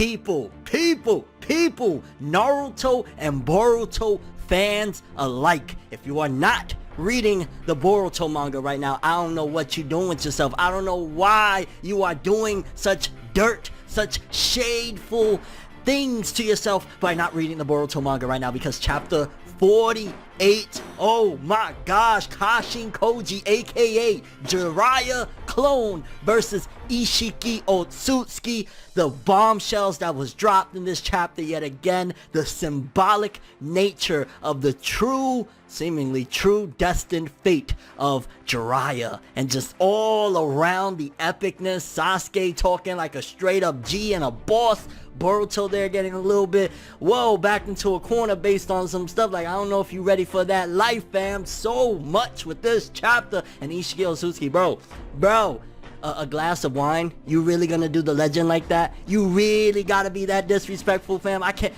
people, Naruto and Boruto fans alike. If you are not reading the Boruto manga right now, I don't know what you're doing with yourself. I don't know why you are doing such dirt, such shadeful things to yourself by not reading the Boruto manga right now, because chapter 48, oh my gosh, Kashin Koji aka Jiraiya clone versus Isshiki Otsutsuki, the bombshells that was dropped in this chapter yet again, the symbolic nature of the seemingly true destined fate of Jiraiya, and just all around the epicness, Sasuke talking like a straight up G and a boss, Boruto there getting a little bit, whoa, backed into a corner based on some stuff. Like, I don't know if you ready for that life, fam. So much with this chapter. And Isshiki Otsutsuki, bro, a glass of wine? You really gonna do the legend like that? You really gotta be that disrespectful, fam? I can't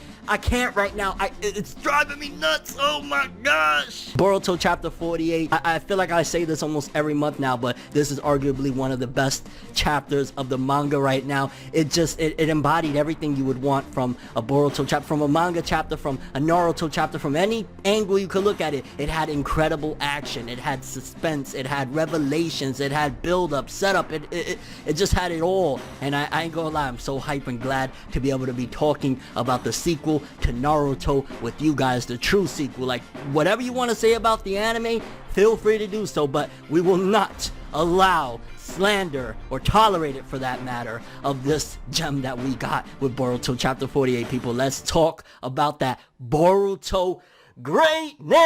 right now. It's driving me nuts. Oh my gosh. Boruto chapter 48. I feel like I say this almost every month now, but this is arguably one of the best chapters of the manga right now. It embodied everything you would want from a Boruto chapter, from a manga chapter, from a Naruto chapter, from any angle you could look at it. It had incredible action. It had suspense. It had revelations. It had build-up, setup. It just had it all. And I ain't gonna lie, I'm so hype and glad to be able to be talking about the sequel to Naruto with you guys, the true sequel. Like, whatever you want to say about the anime, feel free to do so, but we will not allow slander, or tolerate it for that matter, of this gem that we got with Boruto chapter 48, people. Let's talk about that Boruto greatness!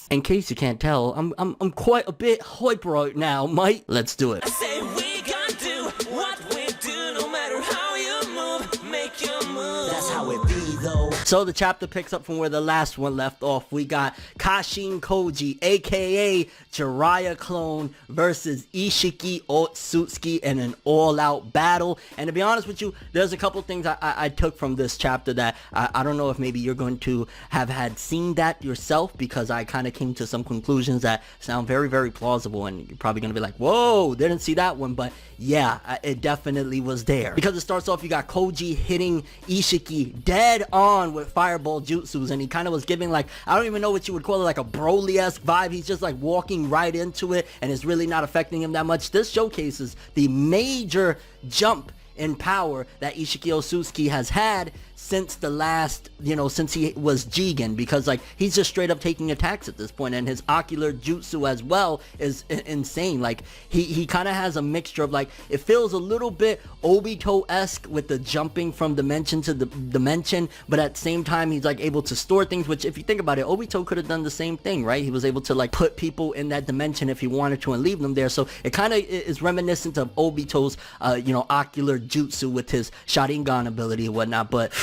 In case you can't tell, I'm quite a bit hype right now, mate. Let's do it. I say we gonna do what we do, no matter how you move, make your move. That's how it be though. So the chapter picks up from where the last one left off. We got Kashin Koji, aka Jiraiya clone, versus Isshiki Otsutsuki in an all-out battle. And to be honest with you, there's a couple things I took from this chapter that I don't know if maybe you're going to have had seen that yourself, because I kind of came to some conclusions that sound very, very plausible, and you're probably going to be like, whoa, didn't see that one. But yeah, it definitely was there, because it starts off, you got Koji hitting Isshiki dead on with fireball jutsus, and he kind of was giving, like, I don't even know what you would call it, like a Broly-esque vibe. He's just like walking right into it, and it's really not affecting him that much. This showcases the major jump in power that Isshiki Otsutsuki has had since the last, since he was Jigen, because like he's just straight up taking attacks at this point, and his ocular jutsu as well is insane. Like he kind of has a mixture of, like, it feels a little bit Obito-esque with the jumping from dimension to the dimension, but at the same time he's like able to store things, which if you think about it, Obito could have done the same thing, right? He was able to like put people in that dimension if he wanted to and leave them there. So it kind of is reminiscent of Obito's ocular jutsu with his Sharingan ability and whatnot. But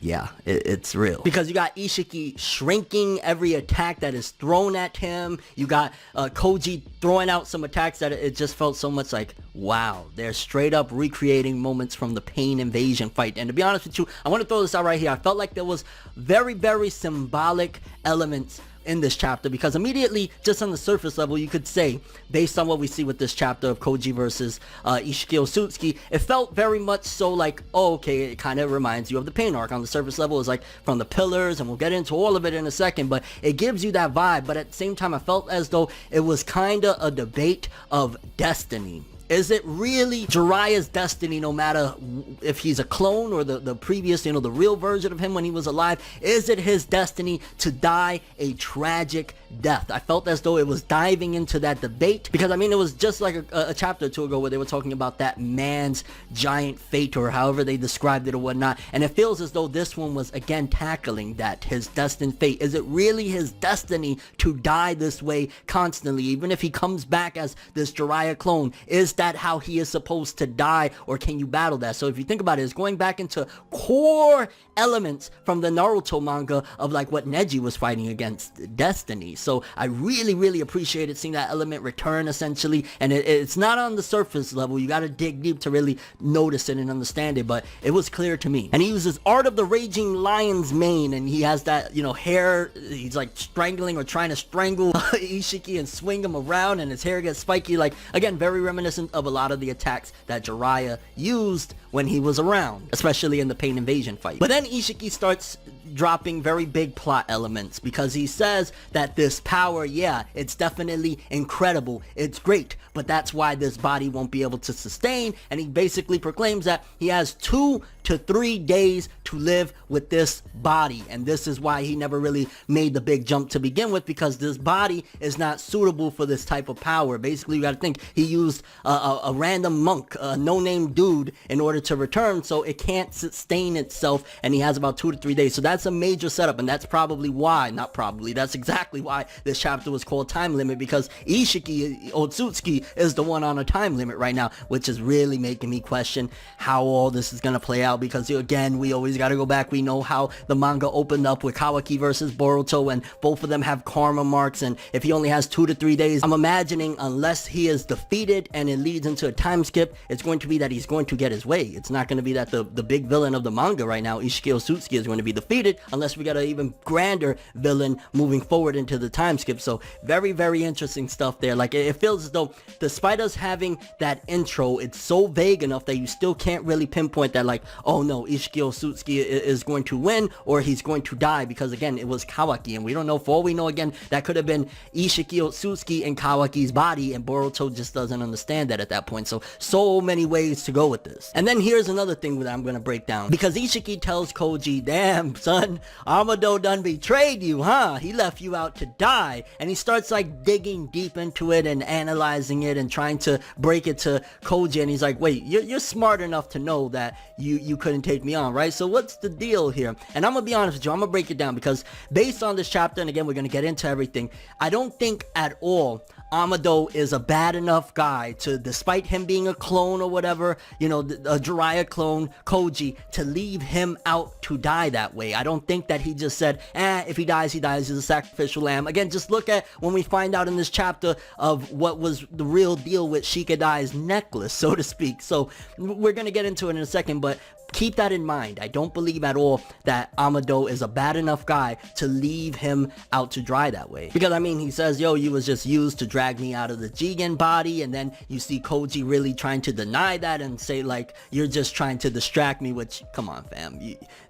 yeah, it's real, because you got Isshiki shrinking every attack that is thrown at him. You got Koji throwing out some attacks that it just felt so much like, wow, they're straight up recreating moments from the Pain Invasion fight. And to be honest with you, I want to throw this out right here. I felt like there was very, very symbolic elements in this chapter, because immediately, just on the surface level, you could say, based on what we see with this chapter of Koji versus Isshiki Otsutsuki, it felt very much so like, oh, okay, it kind of reminds you of the Pain arc. On the surface level, it's like from the pillars, and we'll get into all of it in a second, but it gives you that vibe. But at the same time, I felt as though it was kind of a debate of destiny. Is it really Jiraiya's destiny, no matter if he's a clone or the previous, the real version of him when he was alive? Is it his destiny to die a tragic death? I felt as though it was diving into that debate, because I mean, it was just like a chapter or two ago where they were talking about that man's giant fate, or however they described it or whatnot, and it feels as though this one was again tackling that, his destined fate. Is it really his destiny to die this way constantly, even if he comes back as this Jiraiya clone? Is that how he is supposed to die, or can you battle that? So if you think about it, it's going back into core elements from the Naruto manga of like what Neji was fighting against, destiny. So I really appreciated seeing that element return essentially, and it's not on the surface level. You gotta dig deep to really notice it and understand it, but it was clear to me. And he uses Art of the Raging Lion's Mane, and he has that, you know, hair, he's like strangling or trying to strangle Isshiki and swing him around, and his hair gets spiky, like, again, very reminiscent of a lot of the attacks that Jiraiya used when he was around, especially in the Pain Invasion fight. But then Isshiki starts dropping very big plot elements, because he says that this power, yeah, it's definitely incredible, it's great, but that's why this body won't be able to sustain, and he basically proclaims that he has 2 to 3 days to live with this body, and this is why he never really made the big jump to begin with, because this body is not suitable for this type of power. Basically, you gotta think, he used a random monk, a no-name dude, in order to return, so it can't sustain itself, and he has about 2 to 3 days. So that's a major setup, and that's probably why, not probably, that's exactly why this chapter was called Time Limit, because Isshiki, Otsutsuki, is the one on a time limit right now, which is really making me question how all this is gonna play out, because again, we always gotta go back. We know how the manga opened up with Kawaki versus Boruto, and both of them have karma marks, and if he only has 2 to 3 days, I'm imagining, unless he is defeated and it leads into a time skip, it's going to be that he's going to get his way. It's not going to be that the big villain of the manga right now, Isshiki Otsutsuki, is going to be defeated, unless we got an even grander villain moving forward into the time skip. So very interesting stuff there. Like, it feels as though, despite us having that intro, it's so vague enough that you still can't really pinpoint that, like, oh no, Isshiki Otsutsuki is going to win, or he's going to die, because again, it was Kawaki, and we don't know. For all we know, again, that could have been Isshiki Otsutsuki in Kawaki's body, and Boruto just doesn't understand that at that point. So many ways to go with this. And then here's another thing that I'm gonna break down, because Isshiki tells Koji, damn son, Amado done betrayed you, huh? He left you out to die. And he starts like digging deep into it and analyzing it and trying to break it to Koji, and he's like, wait, you're smart enough to know that you couldn't take me on, right? So what's the deal here? And I'm gonna be honest with you, I'm gonna break it down, because based on this chapter, and again, we're gonna get into everything, I don't think at all Amado is a bad enough guy to, despite him being a clone or whatever, you know, a Jiraiya clone, Koji, to leave him out to die that way. I don't think that he just said, if he dies, he dies, he's a sacrificial lamb. Again, just look at when we find out in this chapter of what was the real deal with Shikadai's necklace, so to speak. So we're gonna get into it in a second, but keep that in mind. I don't believe at all that Amado is a bad enough guy to leave him out to dry that way. Because, I mean, he says, yo, you was just used to drag me out of the Jigen body, and then you see Koji really trying to deny that and say, like, you're just trying to distract me, which, come on, fam.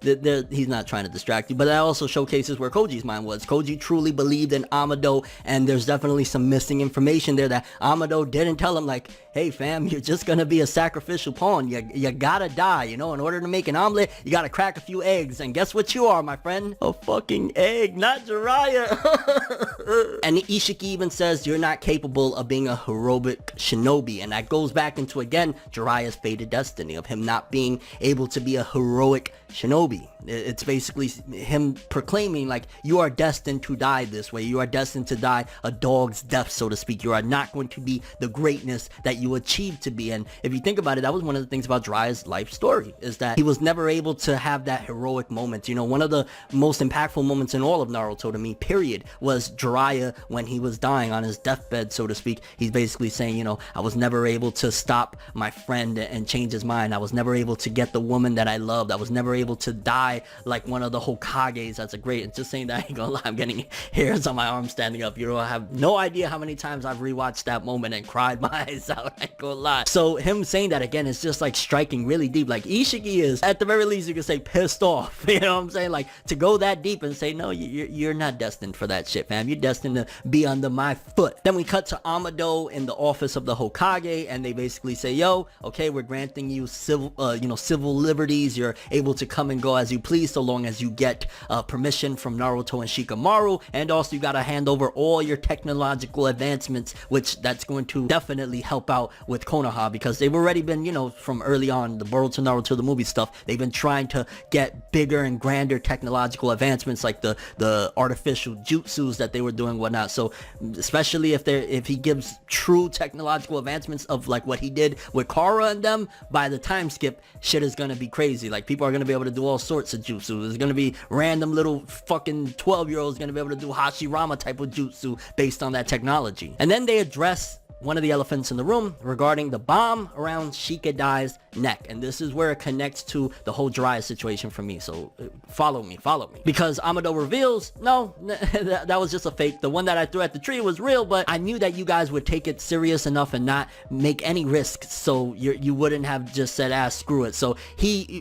He's not trying to distract you, but that also showcases where Koji's mind was. Koji truly believed in Amado, and there's definitely some missing information there that Amado didn't tell him, like, hey, fam, you're just gonna be a sacrificial pawn. You gotta die, you know, in order to make an omelet, you gotta crack a few eggs, and guess what you are, my friend? A fucking egg, not Jiraiya. And Isshiki even says you're not capable of being a heroic shinobi, and that goes back into, again, Jiraiya's fated destiny of him not being able to be a heroic shinobi. It's basically him proclaiming, like, you are destined to die this way. You are destined to die a dog's death, so to speak. You are not going to be the greatness that you achieved to be. And if you think about it, that was one of the things about Jiraiya's life story, is that he was never able to have that heroic moment. You know, one of the most impactful moments in all of Naruto to me, period, was Jiraiya when he was dying on his deathbed, so to speak. He's basically saying, you know, I was never able to stop my friend and change his mind. I was never able to get the woman that I loved. I was never able to die like one of the Hokages. That's a great, it's just saying that, I ain't gonna lie, I'm getting hairs on my arm standing up. You know, I have no idea how many times I've rewatched that moment and cried my eyes out. I ain't gonna lie. So him saying that again is just like striking really deep. Like, Isshiki is, at the very least, you can say pissed off. You know what I'm saying? Like, to go that deep and say, no, you're not destined for that shit, fam. You're destined to be under my foot. Then we cut to Amado in the office of the Hokage, and they basically say, yo, okay, we're granting you civil liberties. You're able to come and go as you please, so long as you get permission from Naruto and Shikamaru, and also you gotta hand over all your technological advancements, which that's going to definitely help out with Konoha, because they've already been, you know, from early on, the Boruto, Naruto, the movie stuff, they've been trying to get bigger and grander technological advancements, like the artificial jutsus that they were doing, whatnot. So especially if he gives true technological advancements of like what he did with Kara and them, by the time skip, shit is gonna be crazy. Like, people are gonna be able to do all sorts sorts of jutsu. There's gonna be random little fucking 12-year-olds gonna be able to do Hashirama type of jutsu based on that technology. And then they address one of the elephants in the room regarding the bomb around Shikadai's neck. And this is where it connects to the whole Jiraiya situation for me. So follow me. Because Amado reveals, no, that was just a fake. The one that I threw at the tree was real, but I knew that you guys would take it serious enough and not make any risks, so you wouldn't have just said, screw it. So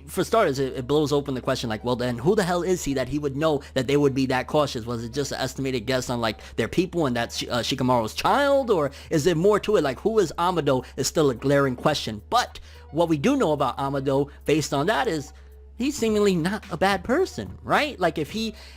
for starters, it blows open the question, like, well then, who the hell is he that he would know that they would be that cautious? Was it just an estimated guess on like their people and that's Shikamaru's child? Or is there more to it? Like, who is Amado is still a glaring question. But what we do know about Amado based on that is he's seemingly not a bad person, right? Like, if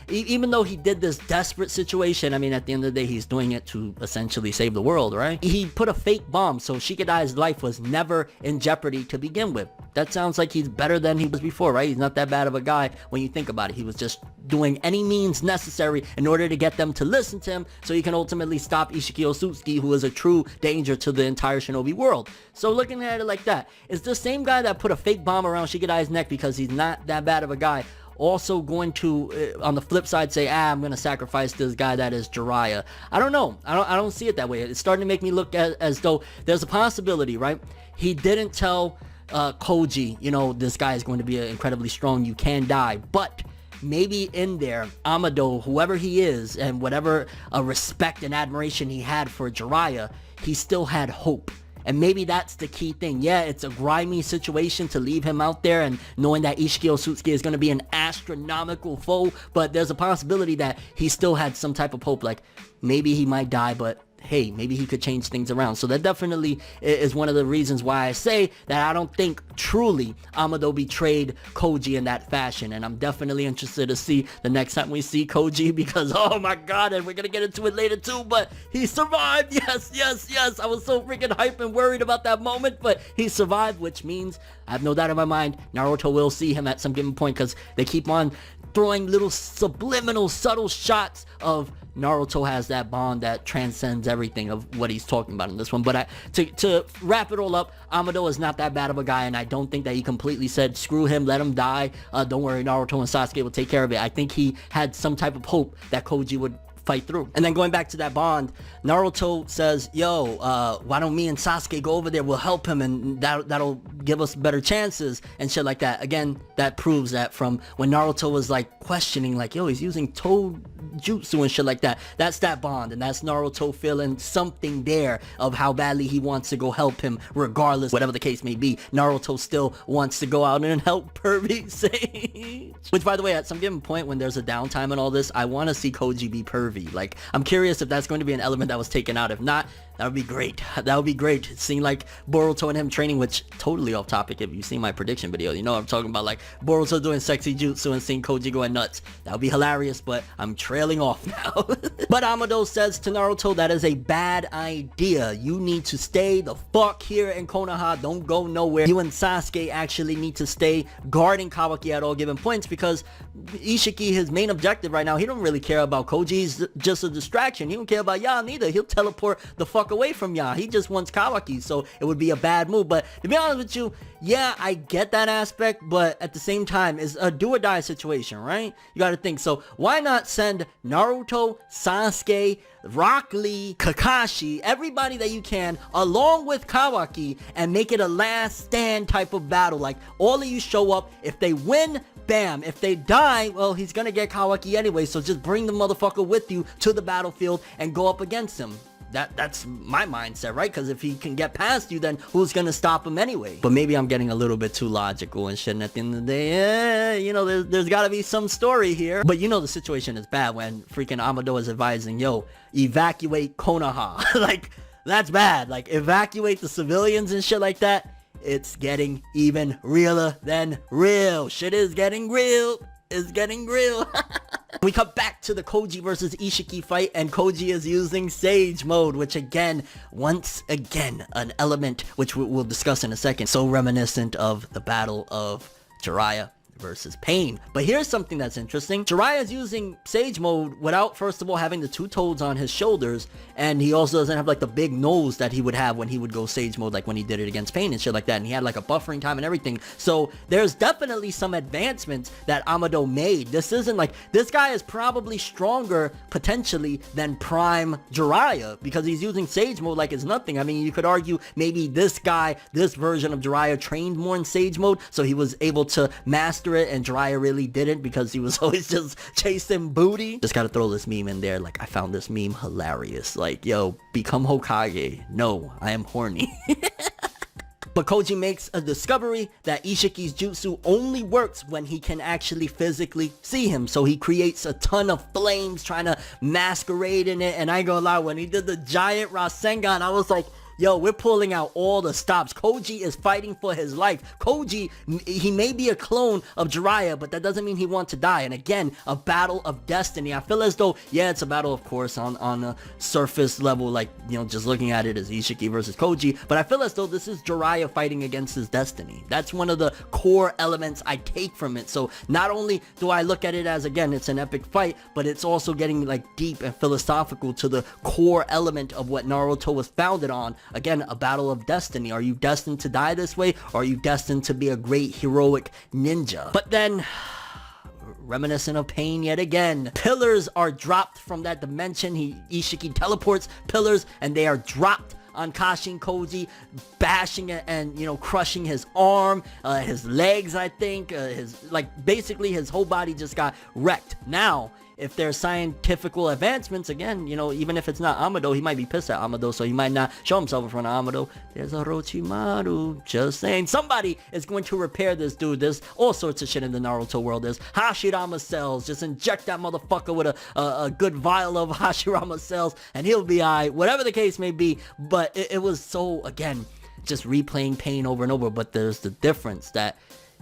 even though he did this desperate situation, I mean, at the end of the day, he's doing it to essentially save the world, right? He put a fake bomb, so Shikadai's life was never in jeopardy to begin with. That sounds like he's better than he was before, right? He's not that bad of a guy when you think about it. He was just doing any means necessary in order to get them to listen to him so he can ultimately stop Isshiki Otsutsuki, who is a true danger to the entire shinobi world. So looking at it like that, is the same guy that put a fake bomb around Shikadai's neck because he's not that bad of a guy also going to, on the flip side, say, I'm going to sacrifice this guy that is Jiraiya? I don't know. I don't see it that way. It's starting to make me look as though there's a possibility, right? He didn't tell Koji, you know, this guy is going to be incredibly strong, you can die, but maybe in there, Amado, whoever he is, and whatever respect and admiration he had for Jiraiya, he still had hope. And maybe that's the key thing. Yeah, it's a grimy situation to leave him out there and knowing that Isshiki Otsutsuki is going to be an astronomical foe, but there's a possibility that he still had some type of hope, like maybe he might die, but hey, maybe he could change things around. So that definitely is one of the reasons why I say that I don't think truly Amado betrayed Koji in that fashion. And I'm definitely interested to see the next time we see Koji, because oh my god, and we're gonna get into it later too, but he survived. Yes. I was so freaking hyped and worried about that moment, but he survived, which means I have no doubt in my mind Naruto will see him at some given point, because they keep on throwing little subliminal subtle shots of Naruto has that bond that transcends everything of what he's talking about in this one. But to wrap it all up, Amado is not that bad of a guy, and I don't think that he completely said, screw him, let him die, don't worry, Naruto and Sasuke will take care of it. I think he had some type of hope that Koji would fight through. And then going back to that bond, Naruto says, yo, why don't me and Sasuke go over there, we'll help him, and that'll give us better chances and shit like that. Again, that proves that from when Naruto was like questioning, like, yo, he's using toe jutsu and shit like that, that's that bond, and that's Naruto feeling something there of how badly he wants to go help him regardless, whatever the case may be. Naruto still wants to go out and help Pervy Sage. Which, by the way, at some given point when there's a downtime and all this, I want to see Koji be pervy. Like, I'm curious if that's going to be an element that was taken out. If not, that would be great. That would be great. Seeing like Boruto and him training, which totally off topic. If you've seen my prediction video, you know what I'm talking about, like Boruto doing sexy jutsu and seeing Koji going nuts. That would be hilarious, but I'm trailing off now. But Amado says to Naruto, that is a bad idea. You need to stay the fuck here in Konoha. Don't go nowhere. You and Sasuke actually need to stay guarding Kawaki at all given points, because Isshiki, his main objective right now, he don't really care about Koji. He's just a distraction. He don't care about Ya neither. He'll teleport the fuck away from Ya. He just wants Kawaki, so it would be a bad move. But to be honest with you, yeah, I get that aspect, but at the same time, it's a do or die situation, right? You gotta think. So why not send Naruto, Sasuke, Rock Lee, Kakashi, everybody that you can, along with Kawaki, and make it a last stand type of battle? Like, all of you show up. If they win, bam. If they die, well, he's gonna get Kawaki anyway, so just bring the motherfucker with you to the battlefield and go up against him. That's my mindset, right? Because if he can get past you, then who's gonna stop him anyway? But maybe I'm getting a little bit too logical and shit, and at the end of the day, you know, there's gotta be some story here. But you know the situation is bad when freaking Amado is advising, yo, evacuate Konoha. Like, that's bad. Like, evacuate the civilians and shit like that. It's getting even realer than real. Shit is getting real. It's getting real. We come back to the Koji versus Isshiki fight, and Koji is using Sage mode, which again, once again, an element which we'll discuss in a second, so reminiscent of the battle of Jiraiya versus Pain. But here's something that's interesting. Jiraiya is using Sage Mode without, first of all, having the 2 toads on his shoulders, and he also doesn't have like the big nose that he would have when he would go Sage Mode, like when he did it against Pain and shit like that, and he had like a buffering time and everything. So there's definitely some advancements that Amado made. This isn't like, this guy is probably stronger potentially than Prime Jiraiya because he's using Sage Mode like it's nothing. I mean, you could argue maybe this guy, this version of Jiraiya trained more in Sage Mode, so he was able to master it, and Jiraiya really didn't because he was always just chasing booty. Just gotta throw this meme in there. Like, I found this meme hilarious. Like, yo, become Hokage. No, I am horny. But Koji makes a discovery that Isshiki's jutsu only works when he can actually physically see him. So he creates a ton of flames trying to masquerade in it. And I ain't gonna lie, when he did the giant Rasengan, I was like, yo, we're pulling out all the stops. Koji is fighting for his life. Koji, he may be a clone of Jiraiya, but that doesn't mean he wants to die. And again, a battle of destiny. I feel as though, yeah, it's a battle, of course, on a surface level, like, you know, just looking at it as Isshiki versus Koji. But I feel as though this is Jiraiya fighting against his destiny. That's one of the core elements I take from it. So not only do I look at it as, again, it's an epic fight, but it's also getting like deep and philosophical to the core element of what Naruto was founded on. Again, a battle of destiny. Are you destined to die this way, or are you destined to be a great heroic ninja? But then, reminiscent of Pain yet again, pillars are dropped from that dimension. Isshiki teleports pillars, and they are dropped on Kashin Koji, bashing it and, you know, crushing his arm, his legs, I think, basically his whole body just got wrecked. Now, if there's scientifical advancements, again, you know, even if it's not Amado, he might be pissed at Amado, so he might not show himself in front of Amado. There's a Orochimaru, just saying. Somebody is going to repair this dude. There's all sorts of shit in the Naruto world. There's Hashirama cells. Just inject that motherfucker with a good vial of Hashirama cells, and he'll be alright, whatever the case may be. But it was so, again, just replaying Pain over and over. But there's the difference that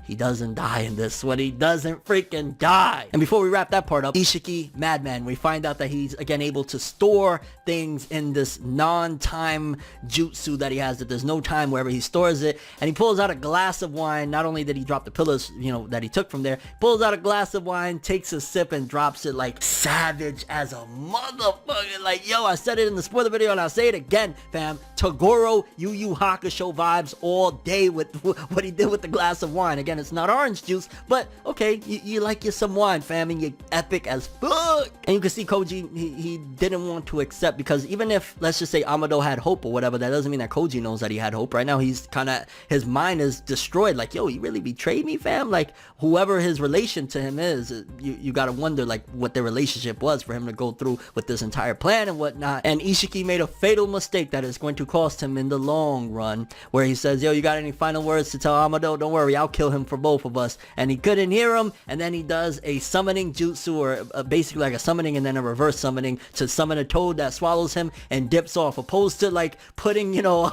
he doesn't die in this one. He doesn't freaking die. And before we wrap that part up, Isshiki, Madman, we find out that he's, again, able to store things in this non-time jutsu that he has, that there's no time wherever he stores it. And he pulls out a glass of wine. Not only did he drop the pillars, you know, that he took from there, pulls out a glass of wine, takes a sip, and drops it like savage as a motherfucker. Like, yo, I said it in the spoiler video, and I'll say it again, fam. Toguro Yu Yu Hakusho vibes all day with what he did with the glass of wine. Again, it's not orange juice, but okay, you like you some wine, fam, and you're epic as fuck. And you can see Koji, he didn't want to accept, because even if, let's just say, Amado had hope or whatever, that doesn't mean that Koji knows that he had hope. Right now, he's kind of, his mind is destroyed. Like, yo, he really betrayed me, fam? Like, whoever his relation to him is, you gotta wonder, like, what their relationship was for him to go through with this entire plan and whatnot. And Isshiki made a fatal mistake that is going to cost him in the long run, where he says, yo, you got any final words to tell Amado? Don't worry, I'll kill him for both of us. And he couldn't hear him, and then he does a summoning jutsu, or basically like a summoning and then a reverse summoning to summon a toad that swallows him and dips off, opposed to like putting, you know,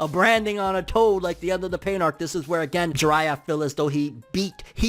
a branding on a toad like the end of the Pain arc. This is where, again, Jiraiya feel as though he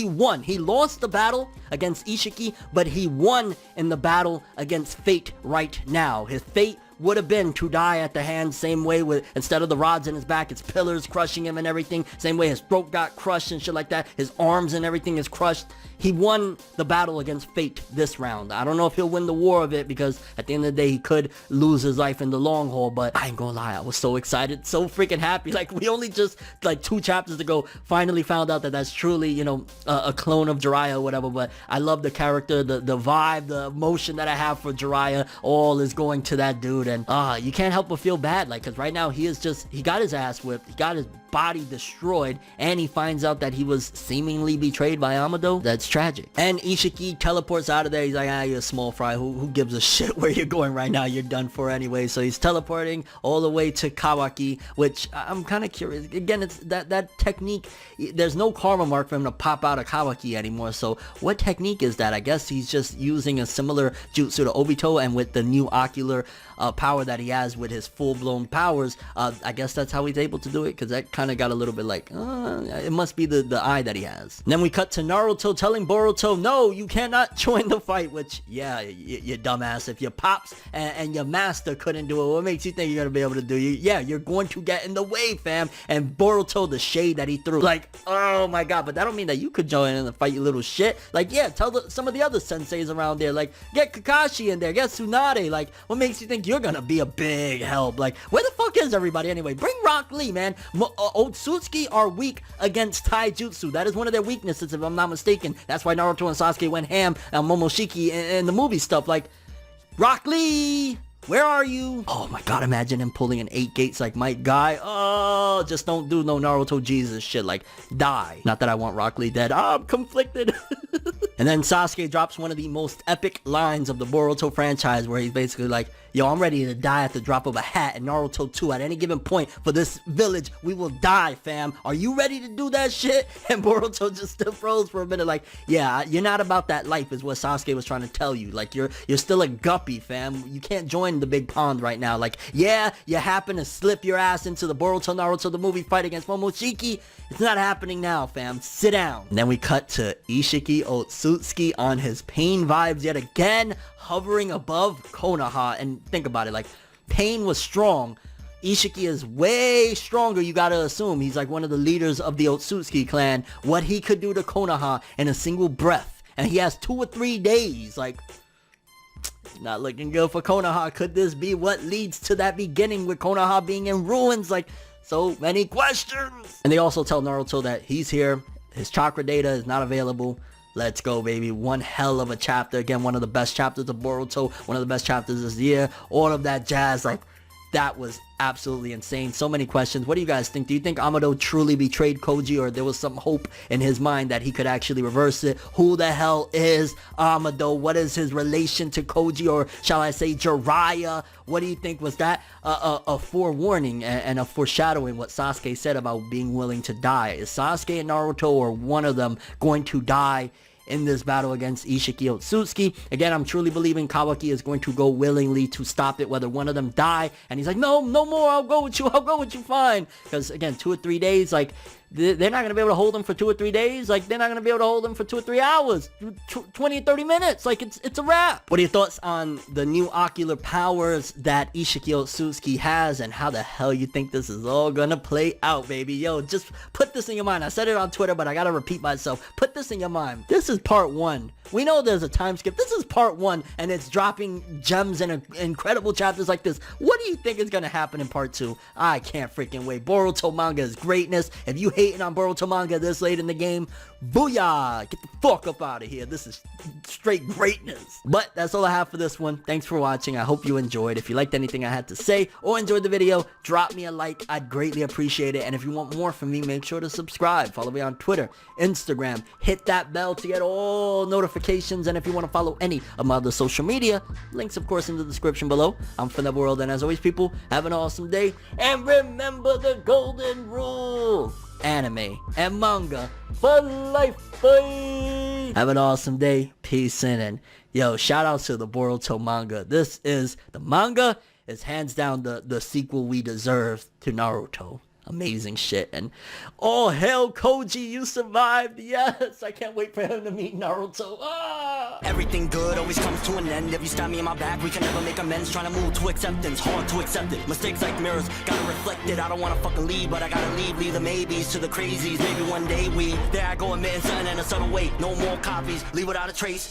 won. He lost the battle against Isshiki, but he won in the battle against Fate right now. His fate would have been to die at the hand, same way with, instead of the rods in his back, it's pillars crushing him and everything, same way his throat got crushed and shit like that, his arms and everything is crushed. He won the battle against Fate this round. I don't know if he'll win the war of it, because at the end of the day, he could lose his life in the long haul, but I ain't gonna lie, I was so excited, so freaking happy. Like, we only just, like, 2 chapters ago, finally found out that that's truly, you know, a clone of Jiraiya or whatever, but I love the character, the vibe, the emotion that I have for Jiraiya, all is going to that dude. And you can't help but feel bad, like, because right now he is just, he got his ass whipped, he got his body destroyed, and he finds out that he was seemingly betrayed by Amado. That's tragic. And Isshiki teleports out of there. He's like, you're a small fry, who gives a shit where you're going right now, you're done for anyway. So he's teleporting all the way to Kawaki, which I'm kind of curious. Again, it's that technique, there's no karma mark for him to pop out of Kawaki anymore, so what technique is that? I guess he's just using a similar jutsu to Obito, and with the new ocular power that he has with his full-blown powers, I guess that's how he's able to do it, because that kind kind of got a little bit like, it must be the eye that he has. And then we cut to Naruto telling Boruto, no, you cannot join the fight, which, yeah, you dumbass. If your pops and your master couldn't do it, what makes you think you're going to be able to do it? Yeah, you're going to get in the way, fam. And Boruto, the shade that he threw, like, oh my god, but that don't mean that you could join in the fight, you little shit. Like, yeah, tell some of the other senseis around there, like, get Kakashi in there, get Tsunade. Like, what makes you think you're gonna be a big help? Like, where the fuck is everybody anyway? Bring Rock Lee, man. Otsutsuki are weak against taijutsu. That is one of their weaknesses, if I'm not mistaken. That's why Naruto and Sasuke went ham on Momoshiki and the movie stuff. Like, Rock Lee, where are you? Oh my god, imagine him pulling an 8 gates like Mike Guy. Oh, just don't do no Naruto Jesus shit. Like, die. Not that I want Rock Lee dead. Oh, I'm conflicted. And then Sasuke drops one of the most epic lines of the Boruto franchise, where he's basically like, yo, I'm ready to die at the drop of a hat. And Naruto too, at any given point for this village, we will die, fam. Are you ready to do that shit? And Boruto just still froze for a minute like, yeah, you're not about that life, is what Sasuke was trying to tell you. Like, you're still a guppy, fam. You can't join the big pond right now. Like, yeah, you happen to slip your ass into the Boruto Naruto the movie fight against Momoshiki. It's not happening now, fam. Sit down. And then we cut to Isshiki Otsutsuki on his pain vibes yet again, hovering above Konoha. And think about it, like, Pain was strong. Isshiki is way stronger, you gotta assume. He's like one of the leaders of the Otsutsuki clan. What he could do to Konoha in a single breath. And he has 2 or 3 days. Like, not looking good for Konoha. Could this be what leads to that beginning with Konoha being in ruins? Like, so many questions. And they also tell Naruto that he's here. His chakra data is not available. Let's go, baby. One hell of a chapter. Again, one of the best chapters of Boruto. One of the best chapters this year. All of that jazz. Like, that was absolutely insane. So many questions. What do you guys think? Do you think Amado truly betrayed Koji, or there was some hope in his mind that he could actually reverse it? Who the hell is Amado? What is his relation to Koji, or shall I say Jiraiya? What do you think? Was that a forewarning and a foreshadowing what Sasuke said about being willing to die? Is Sasuke and Naruto, or one of them, going to die in this battle against Isshiki Otsutsuki? Again, I'm truly believing Kawaki is going to go willingly to stop it, whether one of them die. And he's like, no more, I'll go with you, fine. Because again, 2 or 3 days, like, they're not going to be able to hold him for 2 or 3 days. Like, they're not going to be able to hold him for 2 or 3 hours, 20 or 30 minutes. Like, it's a wrap. What are your thoughts on the new ocular powers that Isshiki Otsutsuki has, and how the hell you think this is all going to play out, baby? Yo, just put this in your mind. I said it on Twitter, but I got to repeat myself. Put this in your mind. This is part 1. We know there's a time skip. This is part 1, and it's dropping gems and incredible chapters like this. What do you think is going to happen in part 2? I can't freaking wait. Boruto manga is greatness. If you hating on Boruto manga this late in the game, booyah! Get the fuck up out of here. This is straight greatness. But that's all I have for this one. Thanks for watching. I hope you enjoyed. If you liked anything I had to say or enjoyed the video, drop me a like. I'd greatly appreciate it. And if you want more from me, make sure to subscribe. Follow me on Twitter, Instagram. Hit that bell to get all notifications. And if you want to follow any of my other social media, links of course in the description below. I'm ForneverWorld, and as always, people, have an awesome day. And remember the golden rule: anime and manga for life, boy. Have an awesome day. Peace in. And yo, shout out to the Boruto manga. This is, the manga is hands down the sequel we deserve to Naruto. Amazing shit. And oh, hell, Koji, you survived. Yes, I can't wait for him to meet Naruto. Everything good always comes to an end. If you stab me in my back, we can never make amends. Trying to move to acceptance, hard to accept it. Mistakes like mirrors, gotta reflect it. I don't wanna fucking leave, but I gotta leave. Leave the maybes to the crazies. Maybe one day there I go, admitting something in a subtle way. No more copies, leave without a trace.